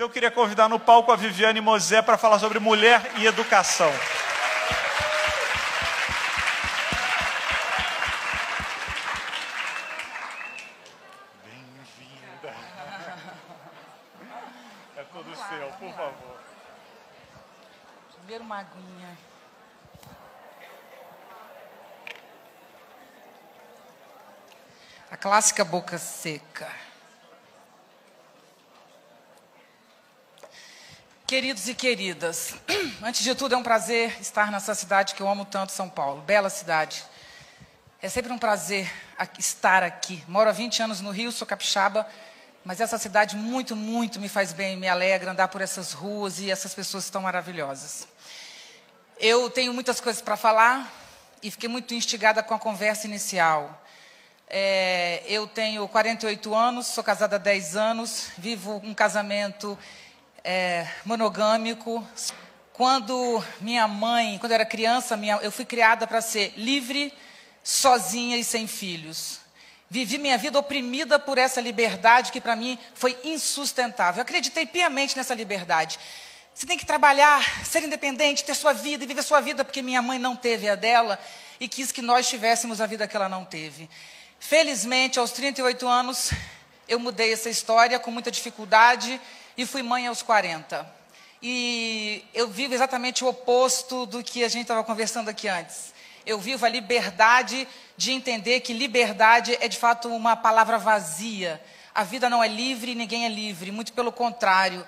Então eu queria convidar no palco a Viviane Mosé para falar sobre mulher e educação. Bem-vinda. É tudo seu, por favor. Primeiro uma aguinha. A clássica boca seca. Queridos e queridas, antes de tudo é um prazer estar nessa cidade que eu amo tanto, São Paulo. Bela cidade. É sempre um prazer estar aqui. Moro há 20 anos no Rio, sou capixaba, mas essa cidade muito, muito me faz bem, me alegra andar por essas ruas e essas pessoas tão maravilhosas. Eu tenho muitas coisas para falar e fiquei muito instigada com a conversa inicial. Eu tenho 48 anos, sou casada há 10 anos, vivo um casamento monogâmico. Quando eu era criança, eu fui criada para ser livre, sozinha e sem filhos. Vivi minha vida oprimida por essa liberdade que para mim foi insustentável. Eu acreditei piamente nessa liberdade. Você tem que trabalhar, ser independente, ter sua vida e viver sua vida, porque minha mãe não teve a dela e quis que nós tivéssemos a vida que ela não teve. Felizmente, aos 38 anos, eu mudei essa história com muita dificuldade e fui mãe aos 40. E eu vivo exatamente o oposto do que a gente estava conversando aqui antes. Eu vivo a liberdade de entender que liberdade é, de fato, uma palavra vazia. A vida não é livre e ninguém é livre, muito pelo contrário.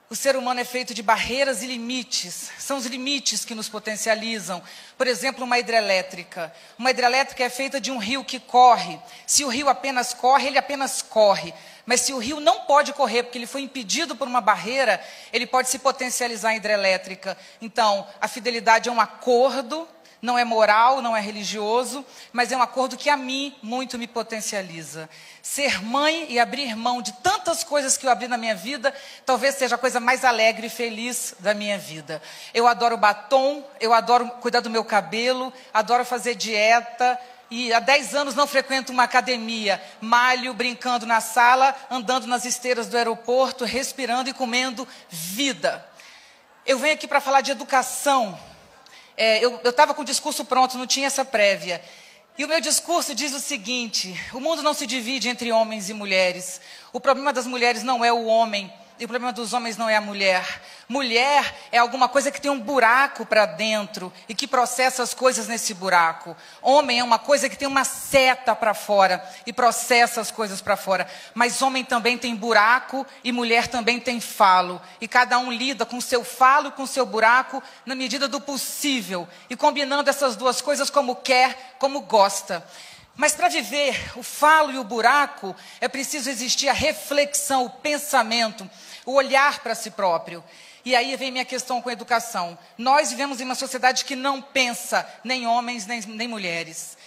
O ser humano é feito de barreiras e limites. São os limites que nos potencializam. Por exemplo, uma hidrelétrica. Uma hidrelétrica é feita de um rio que corre. Se o rio apenas corre, ele apenas corre. Mas se o rio não pode correr, porque ele foi impedido por uma barreira, ele pode se potencializar em hidrelétrica. Então, a fidelidade é um acordo, não é moral, não é religioso, mas é um acordo que a mim muito me potencializa. Ser mãe e abrir mão de tantas coisas que eu abri na minha vida, talvez seja a coisa mais alegre e feliz da minha vida. Eu adoro batom, eu adoro cuidar do meu cabelo, adoro fazer dieta, e há 10 anos não frequento uma academia. Malho, brincando na sala, andando nas esteiras do aeroporto, respirando e comendo vida. Eu venho aqui para falar de educação. Eu estava com o discurso pronto, não tinha essa prévia. E o meu discurso diz o seguinte: o mundo não se divide entre homens e mulheres. O problema das mulheres não é o homem, e o problema dos homens não é a mulher. Mulher é alguma coisa que tem um buraco para dentro e que processa as coisas nesse buraco. Homem é uma coisa que tem uma seta para fora e processa as coisas para fora. Mas homem também tem buraco e mulher também tem falo. E cada um lida com o seu falo e com o seu buraco na medida do possível. E combinando essas duas coisas como quer, como gosta. Mas para viver o falo e o buraco, é preciso existir a reflexão, o pensamento, o olhar para si próprio. E aí vem minha questão com a educação. Nós vivemos em uma sociedade que não pensa nem homens nem mulheres.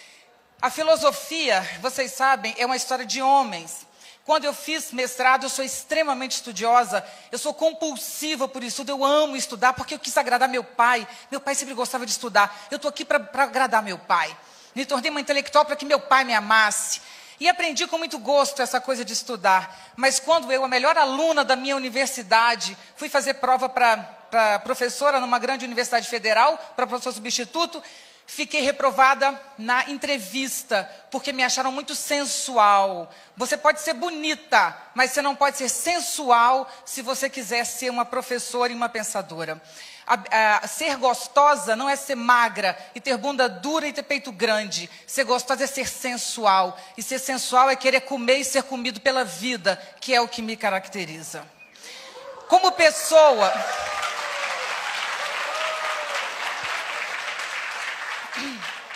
A filosofia, vocês sabem, é uma história de homens. Quando eu fiz mestrado, eu sou extremamente estudiosa, eu sou compulsiva por estudo, eu amo estudar porque eu quis agradar meu pai. Meu pai sempre gostava de estudar. Eu estou aqui para agradar meu pai. Me tornei uma intelectual para que meu pai me amasse. E aprendi com muito gosto essa coisa de estudar. Mas quando eu, a melhor aluna da minha universidade, fui fazer prova para professora numa grande universidade federal, para professor substituto, fiquei reprovada na entrevista, porque me acharam muito sensual. Você pode ser bonita, mas você não pode ser sensual se você quiser ser uma professora e uma pensadora. Ser gostosa não é ser magra e ter bunda dura e ter peito grande. Ser gostosa é ser sensual. E ser sensual é querer comer e ser comido pela vida, que é o que me caracteriza. Como pessoa...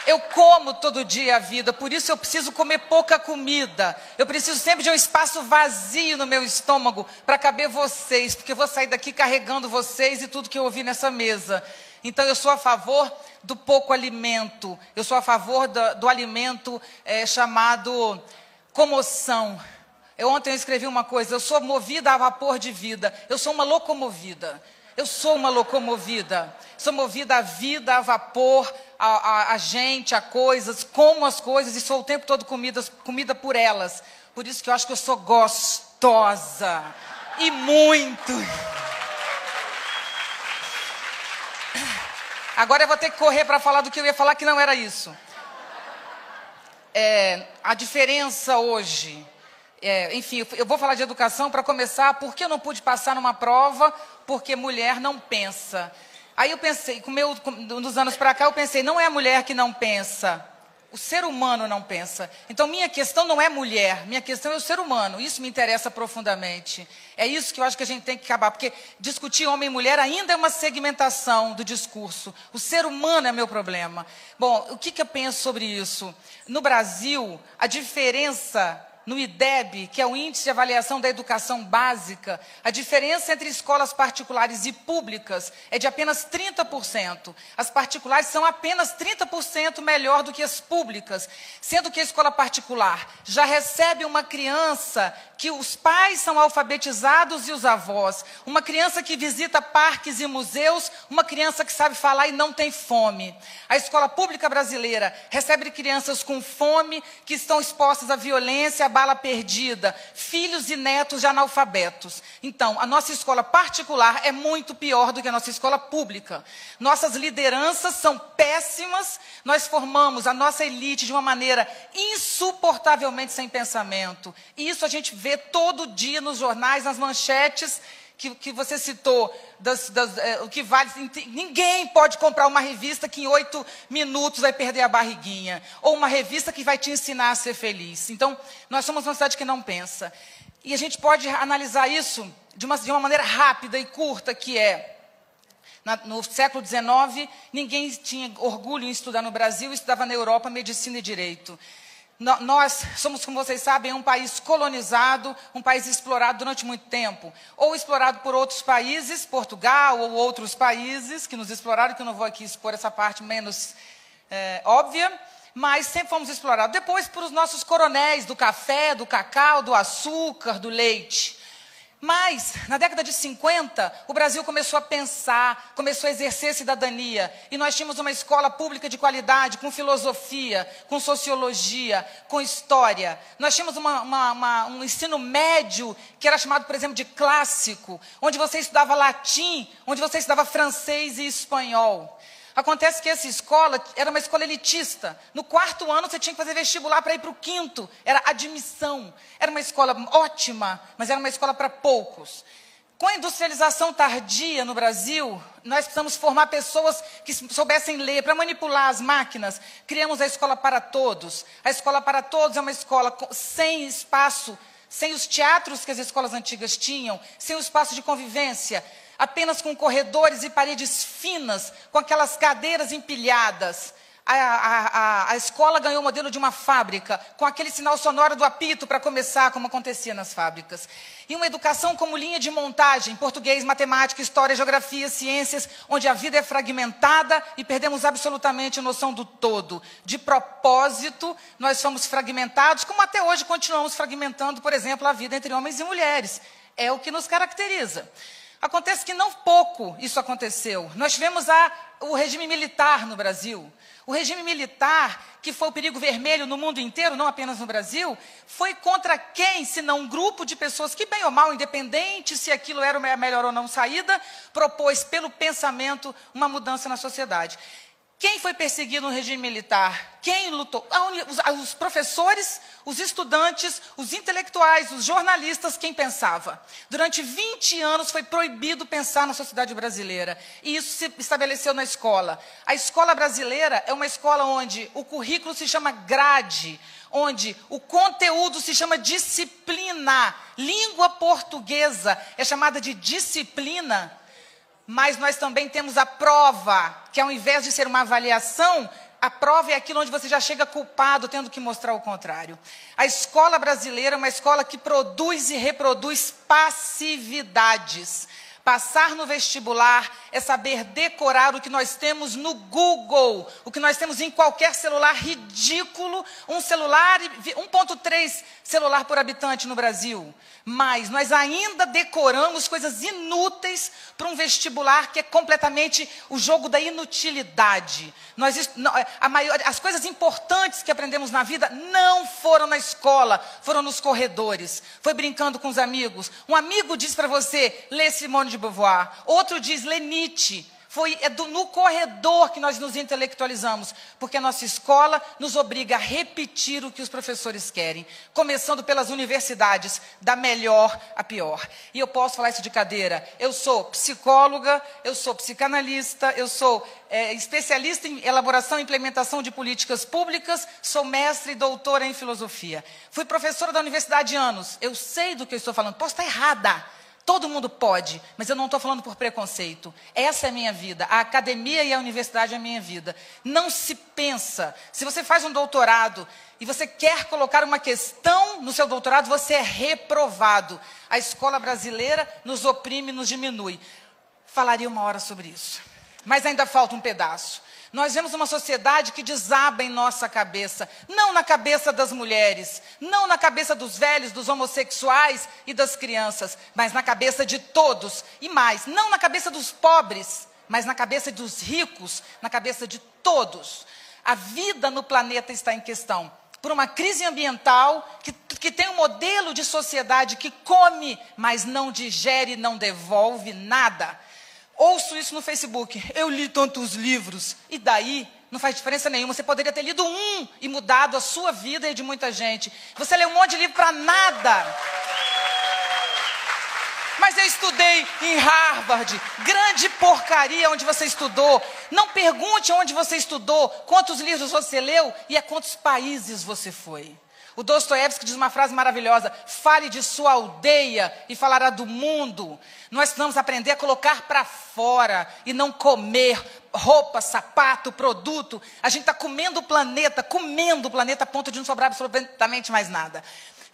Eu como todo dia a vida, por isso eu preciso comer pouca comida. Eu preciso sempre de um espaço vazio no meu estômago para caber vocês, porque eu vou sair daqui carregando vocês e tudo que eu ouvi nessa mesa. Então eu sou a favor do pouco alimento, eu sou a favor do alimento chamado comoção. Ontem eu escrevi uma coisa: eu sou movida a vapor de vida, eu sou uma locomovida. Eu sou uma locomovida, sou movida a vida, a vapor, a gente, a coisas, como as coisas, e sou o tempo todo comida por elas. Por isso que eu acho que eu sou gostosa. E muito. Agora eu vou ter que correr para falar do que eu ia falar, que não era isso. A diferença hoje... enfim, eu vou falar de educação para começar. Por que eu não pude passar numa prova? Porque mulher não pensa. Aí eu pensei, nos anos para cá, eu pensei, não é a mulher que não pensa. O ser humano não pensa. Então, minha questão não é mulher, minha questão é o ser humano. Isso me interessa profundamente. É isso que eu acho que a gente tem que acabar, porque discutir homem e mulher ainda é uma segmentação do discurso. O ser humano é meu problema. Bom, o que eu penso sobre isso? No Brasil, a diferença no IDEB, que é o Índice de Avaliação da Educação Básica, a diferença entre escolas particulares e públicas é de apenas 30%. As particulares são apenas 30% melhor do que as públicas, sendo que a escola particular já recebe uma criança que os pais são alfabetizados e os avós, uma criança que visita parques e museus, uma criança que sabe falar e não tem fome. A escola pública brasileira recebe crianças com fome, que estão expostas à violência, à bala perdida, filhos e netos de analfabetos. Então, a nossa escola particular é muito pior do que a nossa escola pública. Nossas lideranças são péssimas, nós formamos a nossa elite de uma maneira insuportavelmente sem pensamento. E isso a gente vê todo dia nos jornais, nas manchetes que você citou, o que vale. Ninguém pode comprar uma revista que em 8 minutos vai perder a barriguinha, ou uma revista que vai te ensinar a ser feliz. Então, nós somos uma cidade que não pensa. E a gente pode analisar isso de uma maneira rápida e curta, que é, no século XIX, ninguém tinha orgulho em estudar no Brasil, estudava na Europa medicina e direito. Nós somos, como vocês sabem, um país colonizado, um país explorado durante muito tempo. Ou explorado por outros países, Portugal ou outros países que nos exploraram, que eu não vou aqui expor essa parte menos óbvia, mas sempre fomos explorados. Depois por os nossos coronéis do café, do cacau, do açúcar, do leite. Mas, na década de 50, o Brasil começou a pensar, começou a exercer cidadania. E nós tínhamos uma escola pública de qualidade, com filosofia, com sociologia, com história. Nós tínhamos um ensino médio, que era chamado, por exemplo, de clássico, onde você estudava latim, onde você estudava francês e espanhol. Acontece que essa escola era uma escola elitista. No 4º ano você tinha que fazer vestibular para ir para o 5º. Era admissão. Era uma escola ótima, mas era uma escola para poucos. Com a industrialização tardia no Brasil, nós precisamos formar pessoas que soubessem ler para manipular as máquinas. Criamos a Escola para Todos. A Escola para Todos é uma escola sem espaço, sem os teatros que as escolas antigas tinham, sem o espaço de convivência, apenas com corredores e paredes finas, com aquelas cadeiras empilhadas. A escola ganhou o modelo de uma fábrica, com aquele sinal sonoro do apito para começar, como acontecia nas fábricas. E uma educação como linha de montagem, português, matemática, história, geografia, ciências, onde a vida é fragmentada e perdemos absolutamente a noção do todo. De propósito, nós somos fragmentados, como até hoje continuamos fragmentando, por exemplo, a vida entre homens e mulheres. É o que nos caracteriza. Acontece que não pouco isso aconteceu. Nós tivemos o regime militar no Brasil. O regime militar, que foi o perigo vermelho no mundo inteiro, não apenas no Brasil, foi contra quem, se não um grupo de pessoas que, bem ou mal, independente se aquilo era a melhor ou não saída, propôs pelo pensamento uma mudança na sociedade. Quem foi perseguido no regime militar? Quem lutou? Os professores, os estudantes, os intelectuais, os jornalistas, quem pensava? Durante 20 anos foi proibido pensar na sociedade brasileira. E isso se estabeleceu na escola. A escola brasileira é uma escola onde o currículo se chama grade, onde o conteúdo se chama disciplina. Língua portuguesa é chamada de disciplina. Mas nós também temos a prova, que ao invés de ser uma avaliação, a prova é aquilo onde você já chega culpado, tendo que mostrar o contrário. A escola brasileira é uma escola que produz e reproduz passividades. Passar no vestibular é saber decorar o que nós temos no Google, o que nós temos em qualquer celular ridículo, um celular, 1,3 celular por habitante no Brasil. Mas nós ainda decoramos coisas inúteis para um vestibular que é completamente o jogo da inutilidade. As coisas importantes que aprendemos na vida não foram na escola, foram nos corredores, foi brincando com os amigos. Um amigo diz para você, lê Simone de Beauvoir, outro diz, lê Nietzsche. No corredor que nós nos intelectualizamos, porque a nossa escola nos obriga a repetir o que os professores querem, começando pelas universidades, da melhor a pior. E eu posso falar isso de cadeira. Eu sou psicóloga, eu sou psicanalista, eu sou especialista em elaboração e implementação de políticas públicas, sou mestre e doutora em filosofia. Fui professora da universidade anos, eu sei do que eu estou falando, posso estar errada. Todo mundo pode, mas eu não estou falando por preconceito. Essa é a minha vida. A academia e a universidade é a minha vida. Não se pensa. Se você faz um doutorado e você quer colocar uma questão no seu doutorado, você é reprovado. A escola brasileira nos oprime, nos diminui. Falaria uma hora sobre isso. Mas ainda falta um pedaço. Nós vemos uma sociedade que desaba em nossa cabeça, não na cabeça das mulheres, não na cabeça dos velhos, dos homossexuais e das crianças, mas na cabeça de todos. E mais, não na cabeça dos pobres, mas na cabeça dos ricos, na cabeça de todos. A vida no planeta está em questão por uma crise ambiental que tem um modelo de sociedade que come, mas não digere, não devolve nada. Ouço isso no Facebook, eu li tantos livros, e daí não faz diferença nenhuma. Você poderia ter lido um e mudado a sua vida e de muita gente. Você lê um monte de livro para nada. Mas eu estudei em Harvard, grande porcaria onde você estudou. Não pergunte onde você estudou, quantos livros você leu e a quantos países você foi. O Dostoiévski diz uma frase maravilhosa, fale de sua aldeia e falará do mundo. Nós precisamos aprender a colocar para fora e não comer roupa, sapato, produto. A gente está comendo o planeta a ponto de não sobrar absolutamente mais nada.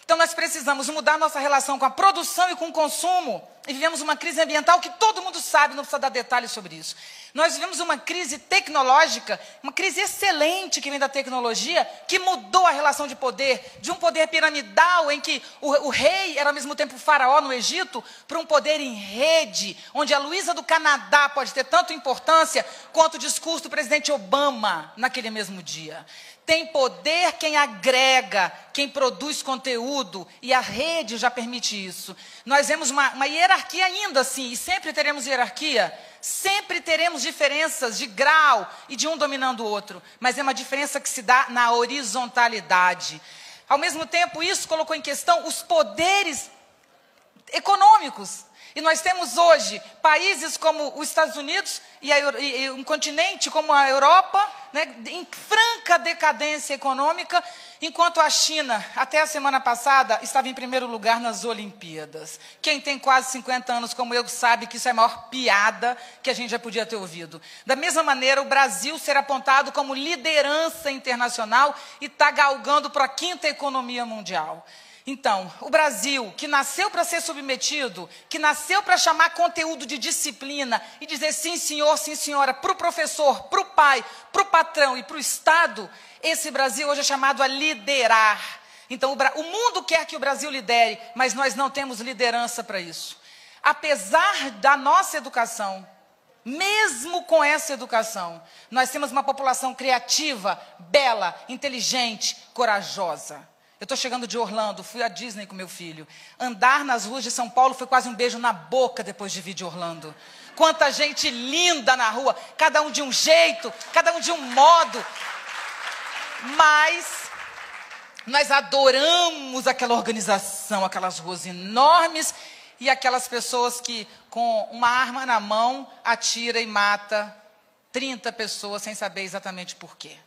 Então nós precisamos mudar nossa relação com a produção e com o consumo. E vivemos uma crise ambiental que todo mundo sabe, não precisa dar detalhes sobre isso. Nós vivemos uma crise tecnológica, uma crise excelente que vem da tecnologia, que mudou a relação de poder, de um poder piramidal em que o rei era ao mesmo tempo faraó no Egito, para um poder em rede, onde a Luísa do Canadá pode ter tanto importância quanto o discurso do presidente Obama naquele mesmo dia. Tem poder quem agrega, quem produz conteúdo, e a rede já permite isso. Nós vemos uma hierarquia ainda assim, e sempre teremos hierarquia, sempre teremos diferenças de grau e de um dominando o outro, mas é uma diferença que se dá na horizontalidade. Ao mesmo tempo, isso colocou em questão os poderes econômicos. E nós temos hoje países como os Estados Unidos e um continente como a Europa, né, em franca decadência econômica, enquanto a China, até a semana passada, estava em primeiro lugar nas Olimpíadas. Quem tem quase 50 anos como eu sabe que isso é a maior piada que a gente já podia ter ouvido. Da mesma maneira, o Brasil será apontado como liderança internacional e está galgando para a 5ª economia mundial. Então, o Brasil, que nasceu para ser submetido, que nasceu para chamar conteúdo de disciplina e dizer sim senhor, sim senhora, para o professor, para o pai, para o patrão e para o Estado, esse Brasil hoje é chamado a liderar. Então, o mundo quer que o Brasil lidere, mas nós não temos liderança para isso. Apesar da nossa educação, mesmo com essa educação, nós temos uma população criativa, bela, inteligente, corajosa. Eu estou chegando de Orlando, fui à Disney com meu filho. Andar nas ruas de São Paulo foi quase um beijo na boca depois de vir de Orlando. Quanta gente linda na rua, cada um de um jeito, cada um de um modo. Mas nós adoramos aquela organização, aquelas ruas enormes e aquelas pessoas que com uma arma na mão atira e mata 30 pessoas sem saber exatamente por quê.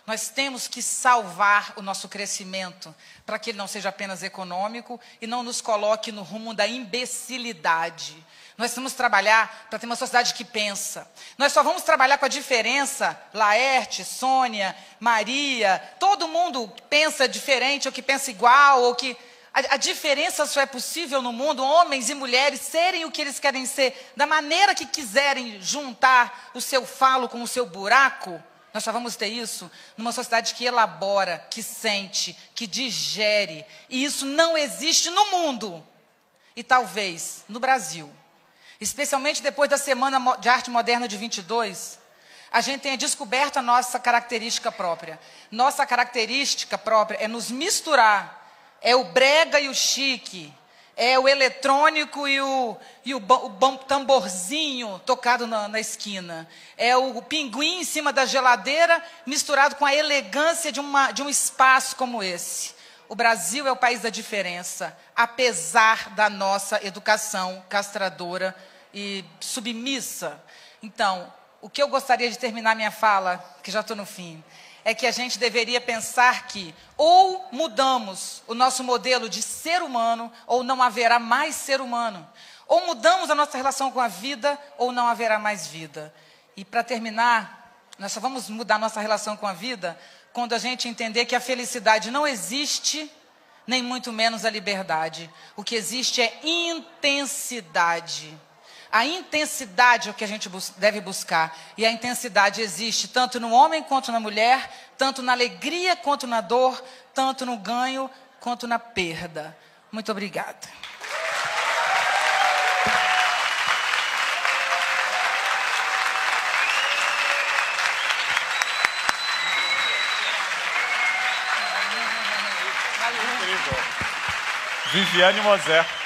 Nós temos que salvar o nosso crescimento para que ele não seja apenas econômico e não nos coloque no rumo da imbecilidade. Nós temos que trabalhar para ter uma sociedade que pensa. Nós só vamos trabalhar com a diferença, Laerte, Sônia, Maria, todo mundo pensa diferente ou que pensa igual ou que... A diferença só é possível no mundo, homens e mulheres serem o que eles querem ser, da maneira que quiserem juntar o seu falo com o seu buraco. Nós só vamos ter isso numa sociedade que elabora, que sente, que digere. E isso não existe no mundo. E talvez no Brasil, especialmente depois da Semana de Arte Moderna de 22, a gente tenha descoberto a nossa característica própria. Nossa característica própria é nos misturar. É o brega e o chique, é o eletrônico e o tamborzinho tocado na esquina, é o pinguim em cima da geladeira misturado com a elegância de um espaço como esse. O Brasil é o país da diferença, apesar da nossa educação castradora e submissa. Então, o que eu gostaria de terminar minha fala, que já estou no fim, é que a gente deveria pensar que ou mudamos o nosso modelo de ser humano, ou não haverá mais ser humano. Ou mudamos a nossa relação com a vida, ou não haverá mais vida. E para terminar, nós só vamos mudar nossa relação com a vida quando a gente entender que a felicidade não existe, nem muito menos a liberdade. O que existe é intensidade. A intensidade é o que a gente deve buscar. E a intensidade existe tanto no homem quanto na mulher, tanto na alegria quanto na dor, tanto no ganho quanto na perda. Muito obrigada. Viviane Moser.